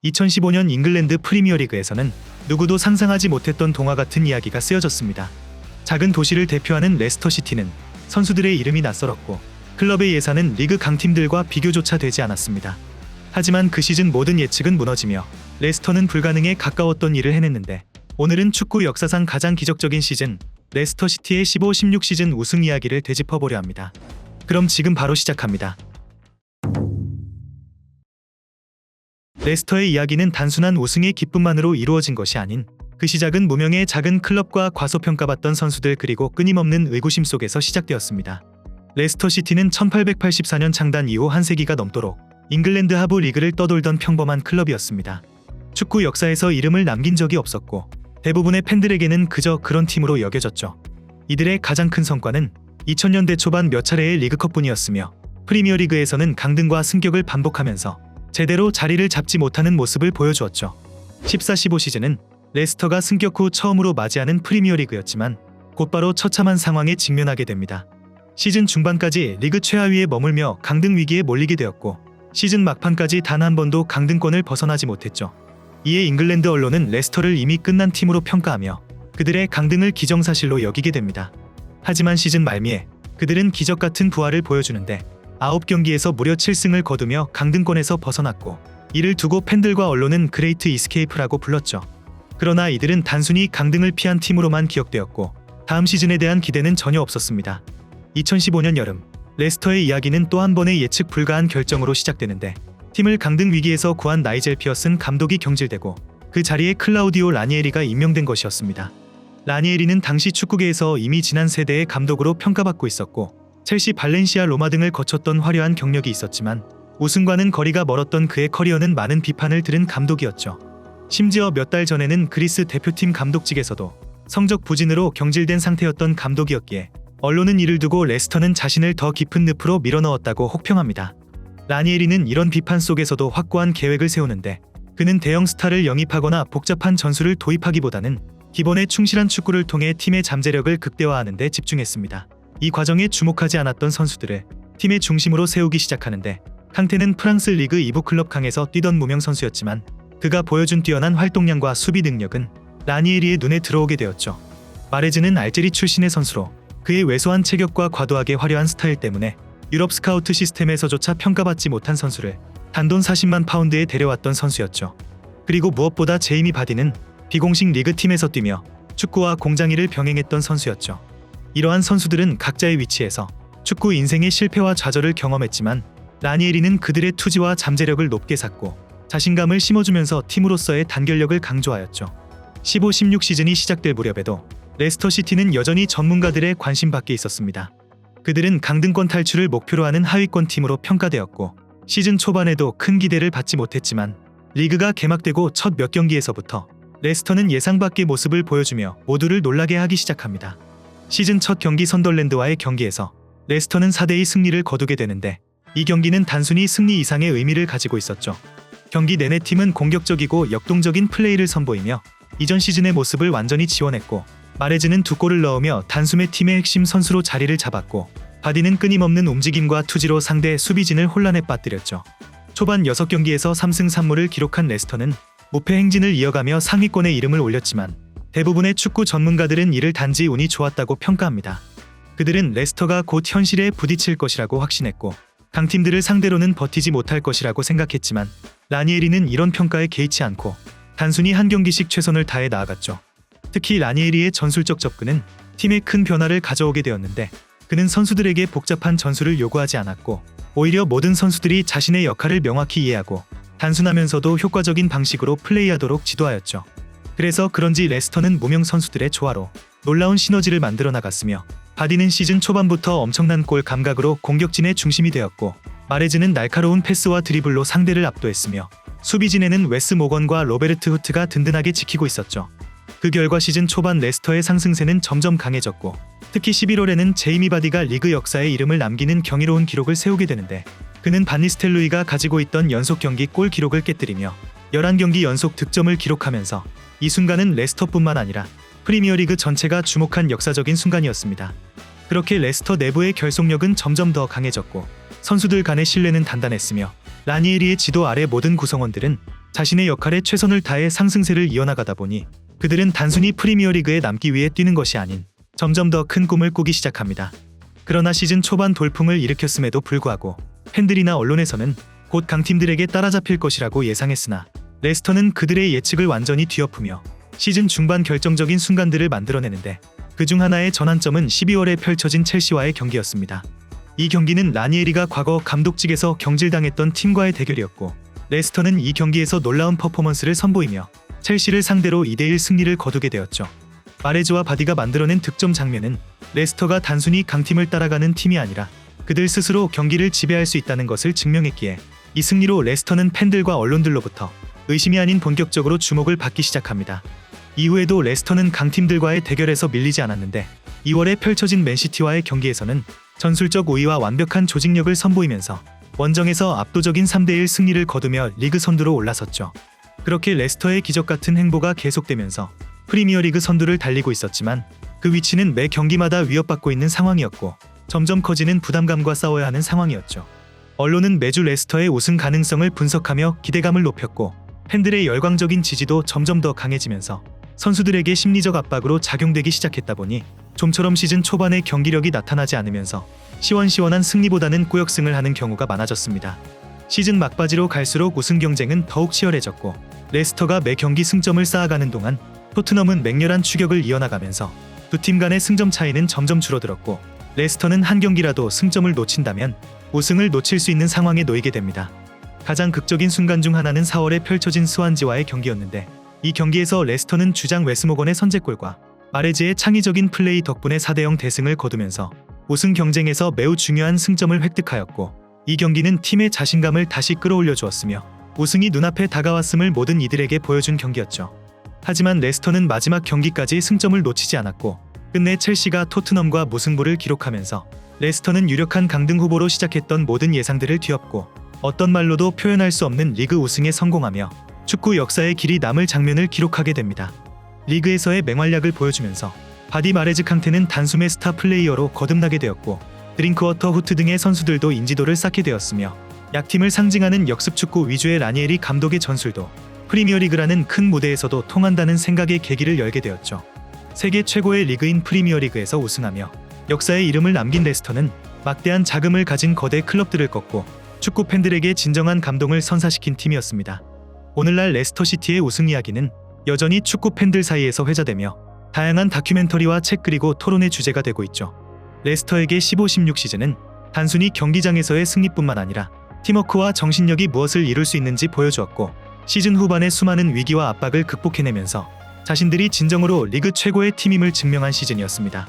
2015년 잉글랜드 프리미어리그에서는 누구도 상상하지 못했던 동화 같은 이야기가 쓰여졌습니다. 작은 도시를 대표하는 레스터시티는 선수들의 이름이 낯설었고 클럽의 예산은 리그 강팀들과 비교조차 되지 않았습니다. 하지만 그 시즌 모든 예측은 무너지며 레스터는 불가능에 가까웠던 일을 해냈는데, 오늘은 축구 역사상 가장 기적적인 시즌 레스터시티의 15-16 시즌 우승 이야기를 되짚어보려 합니다. 그럼 지금 바로 시작합니다. 레스터의 이야기는 단순한 우승의 기쁨만으로 이루어진 것이 아닌, 그 시작은 무명의 작은 클럽과 과소평가받던 선수들 그리고 끊임없는 의구심 속에서 시작되었습니다. 레스터시티는 1884년 창단 이후 한 세기가 넘도록 잉글랜드 하부 리그를 떠돌던 평범한 클럽이었습니다. 축구 역사에서 이름을 남긴 적이 없었고 대부분의 팬들에게는 그저 그런 팀으로 여겨졌죠. 이들의 가장 큰 성과는 2000년대 초반 몇 차례의 리그컵뿐이었으며, 프리미어리그에서는 강등과 승격을 반복하면서 제대로 자리를 잡지 못하는 모습을 보여주었죠. 14-15 시즌은 레스터가 승격 후 처음으로 맞이하는 프리미어리그였지만 곧바로 처참한 상황에 직면하게 됩니다. 시즌 중반까지 리그 최하위에 머물며 강등 위기에 몰리게 되었고, 시즌 막판까지 단 한 번도 강등권을 벗어나지 못했죠. 이에 잉글랜드 언론은 레스터를 이미 끝난 팀으로 평가하며 그들의 강등을 기정사실로 여기게 됩니다. 하지만 시즌 말미에 그들은 기적 같은 부활을 보여주는데 9경기에서 무려 7승을 거두며 강등권에서 벗어났고, 이를 두고 팬들과 언론은 그레이트 이스케이프라고 불렀죠. 그러나 이들은 단순히 강등을 피한 팀으로만 기억되었고 다음 시즌에 대한 기대는 전혀 없었습니다. 2015년 여름, 레스터의 이야기는 또 한 번의 예측 불가한 결정으로 시작되는데, 팀을 강등 위기에서 구한 나이젤 피어슨 감독이 경질되고 그 자리에 클라우디오 라니에리가 임명된 것이었습니다. 라니에리는 당시 축구계에서 이미 지난 세대의 감독으로 평가받고 있었고, 첼시, 발렌시아, 로마 등을 거쳤던 화려한 경력이 있었지만 우승과는 거리가 멀었던 그의 커리어는 많은 비판을 들은 감독이었죠. 심지어 몇 달 전에는 그리스 대표팀 감독직에서도 성적 부진으로 경질된 상태였던 감독이었기에 언론은 이를 두고 레스터는 자신을 더 깊은 늪으로 밀어넣었다고 혹평합니다. 라니에리는 이런 비판 속에서도 확고한 계획을 세우는데, 그는 대형 스타를 영입하거나 복잡한 전술을 도입하기보다는 기본에 충실한 축구를 통해 팀의 잠재력을 극대화하는 데 집중했습니다. 이 과정에 주목하지 않았던 선수들을 팀의 중심으로 세우기 시작하는데, 캉테는 프랑스 리그 2부 클럽 캉에서 뛰던 무명 선수였지만 그가 보여준 뛰어난 활동량과 수비 능력은 라니에리의 눈에 들어오게 되었죠. 마레즈는 알제리 출신의 선수로 그의 왜소한 체격과 과도하게 화려한 스타일 때문에 유럽 스카우트 시스템에서조차 평가받지 못한 선수를 단돈 40만 파운드에 데려왔던 선수였죠. 그리고 무엇보다 제이미 바디는 비공식 리그팀에서 뛰며 축구와 공장일을 병행했던 선수였죠. 이러한 선수들은 각자의 위치에서 축구 인생의 실패와 좌절을 경험했지만, 라니에리는 그들의 투지와 잠재력을 높게 샀고 자신감을 심어주면서 팀으로서의 단결력을 강조하였죠. 15-16 시즌이 시작될 무렵에도 레스터시티는 여전히 전문가들의 관심 밖에 있었습니다. 그들은 강등권 탈출을 목표로 하는 하위권 팀으로 평가되었고, 시즌 초반에도 큰 기대를 받지 못했지만 리그가 개막되고 첫 몇 경기에서부터 레스터는 예상 밖의 모습을 보여주며 모두를 놀라게 하기 시작합니다. 시즌 첫 경기 선덜랜드와의 경기에서 레스터는 4-2 승리를 거두게 되는데, 이 경기는 단순히 승리 이상의 의미를 가지고 있었죠. 경기 내내 팀은 공격적이고 역동적인 플레이를 선보이며 이전 시즌의 모습을 완전히 지원했고, 마레즈는 2골을 넣으며 단숨에 팀의 핵심 선수로 자리를 잡았고, 바디는 끊임없는 움직임과 투지로 상대 수비진을 혼란에 빠뜨렸죠. 초반 6경기에서 3승 3무를 기록한 레스터는 무패 행진을 이어가며 상위권에 이름을 올렸지만 대부분의 축구 전문가들은 이를 단지 운이 좋았다고 평가합니다. 그들은 레스터가 곧 현실에 부딪힐 것이라고 확신했고 강팀들을 상대로는 버티지 못할 것이라고 생각했지만, 라니에리는 이런 평가에 개의치 않고 단순히 한 경기씩 최선을 다해 나아갔죠. 특히 라니에리의 전술적 접근은 팀에 큰 변화를 가져오게 되었는데, 그는 선수들에게 복잡한 전술을 요구하지 않았고 오히려 모든 선수들이 자신의 역할을 명확히 이해하고 단순하면서도 효과적인 방식으로 플레이하도록 지도하였죠. 그래서 그런지 레스터는 무명 선수들의 조화로 놀라운 시너지를 만들어 나갔으며, 바디는 시즌 초반부터 엄청난 골 감각으로 공격진의 중심이 되었고, 마레즈는 날카로운 패스와 드리블로 상대를 압도했으며 수비진에는 웨스 모건과 로베르트 후트가 든든하게 지키고 있었죠. 그 결과 시즌 초반 레스터의 상승세는 점점 강해졌고, 특히 11월에는 제이미 바디가 리그 역사에 이름을 남기는 경이로운 기록을 세우게 되는데, 그는 반니스텔루이가 가지고 있던 연속 경기 골 기록을 깨뜨리며 11경기 연속 득점을 기록하면서 이 순간은 레스터뿐만 아니라 프리미어리그 전체가 주목한 역사적인 순간이었습니다. 그렇게 레스터 내부의 결속력은 점점 더 강해졌고 선수들 간의 신뢰는 단단했으며 라니에리의 지도 아래 모든 구성원들은 자신의 역할에 최선을 다해 상승세를 이어나가다 보니 그들은 단순히 프리미어리그에 남기 위해 뛰는 것이 아닌 점점 더 큰 꿈을 꾸기 시작합니다. 그러나 시즌 초반 돌풍을 일으켰음에도 불구하고 팬들이나 언론에서는 곧 강팀들에게 따라잡힐 것이라고 예상했으나 레스터는 그들의 예측을 완전히 뒤엎으며 시즌 중반 결정적인 순간들을 만들어내는데 그중 하나의 전환점은 12월에 펼쳐진 첼시와의 경기였습니다. 이 경기는 라니에리가 과거 감독직에서 경질당했던 팀과의 대결이었고 레스터는 이 경기에서 놀라운 퍼포먼스를 선보이며 첼시를 상대로 2대1 승리를 거두게 되었죠. 마레즈와 바디가 만들어낸 득점 장면은 레스터가 단순히 강팀을 따라가는 팀이 아니라 그들 스스로 경기를 지배할 수 있다는 것을 증명했기에 이 승리로 레스터는 팬들과 언론들로부터 의심이 아닌 본격적으로 주목을 받기 시작합니다. 이후에도 레스터는 강팀들과의 대결에서 밀리지 않았는데 2월에 펼쳐진 맨시티와의 경기에서는 전술적 우위와 완벽한 조직력을 선보이면서 원정에서 압도적인 3대1 승리를 거두며 리그 선두로 올라섰죠. 그렇게 레스터의 기적 같은 행보가 계속되면서 프리미어리그 선두를 달리고 있었지만 그 위치는 매 경기마다 위협받고 있는 상황이었고 점점 커지는 부담감과 싸워야 하는 상황이었죠. 언론은 매주 레스터의 우승 가능성을 분석하며 기대감을 높였고 팬들의 열광적인 지지도 점점 더 강해지면서 선수들에게 심리적 압박으로 작용되기 시작했다 보니 좀처럼 시즌 초반에 경기력이 나타나지 않으면서 시원시원한 승리보다는 꾸역승을 하는 경우가 많아졌습니다. 시즌 막바지로 갈수록 우승 경쟁은 더욱 치열해졌고 레스터가 매 경기 승점을 쌓아가는 동안 토트넘은 맹렬한 추격을 이어나가면서 두 팀 간의 승점 차이는 점점 줄어들었고 레스터는 한 경기라도 승점을 놓친다면 우승을 놓칠 수 있는 상황에 놓이게 됩니다. 가장 극적인 순간 중 하나는 4월에 펼쳐진 스완지와의 경기였는데 이 경기에서 레스터는 주장 웨스모건의 선제골과 마레즈의 창의적인 플레이 덕분에 4대0 대승을 거두면서 우승 경쟁에서 매우 중요한 승점을 획득하였고 이 경기는 팀의 자신감을 다시 끌어올려 주었으며 우승이 눈앞에 다가왔음을 모든 이들에게 보여준 경기였죠. 하지만 레스터는 마지막 경기까지 승점을 놓치지 않았고 끝내 첼시가 토트넘과 무승부를 기록하면서 레스터는 유력한 강등 후보로 시작했던 모든 예상들을 뒤엎고 어떤 말로도 표현할 수 없는 리그 우승에 성공하며 축구 역사의 길이 남을 장면을 기록하게 됩니다. 리그에서의 맹활약을 보여주면서 바디 마레즈 캉테는 단숨에 스타 플레이어로 거듭나게 되었고 드링크워터 후트 등의 선수들도 인지도를 쌓게 되었으며 약팀을 상징하는 역습 축구 위주의 라니에리 감독의 전술도 프리미어리그라는 큰 무대에서도 통한다는 생각의 계기를 열게 되었죠. 세계 최고의 리그인 프리미어리그에서 우승하며 역사의 이름을 남긴 레스터는 막대한 자금을 가진 거대 클럽들을 꺾고 축구 팬들에게 진정한 감동을 선사시킨 팀이었습니다. 오늘날 레스터시티의 우승 이야기는 여전히 축구 팬들 사이에서 회자되며 다양한 다큐멘터리와 책 그리고 토론의 주제가 되고 있죠. 레스터에게 15-16 시즌은 단순히 경기장에서의 승리뿐만 아니라 팀워크와 정신력이 무엇을 이룰 수 있는지 보여주었고 시즌 후반의 수많은 위기와 압박을 극복해내면서 자신들이 진정으로 리그 최고의 팀임을 증명한 시즌이었습니다.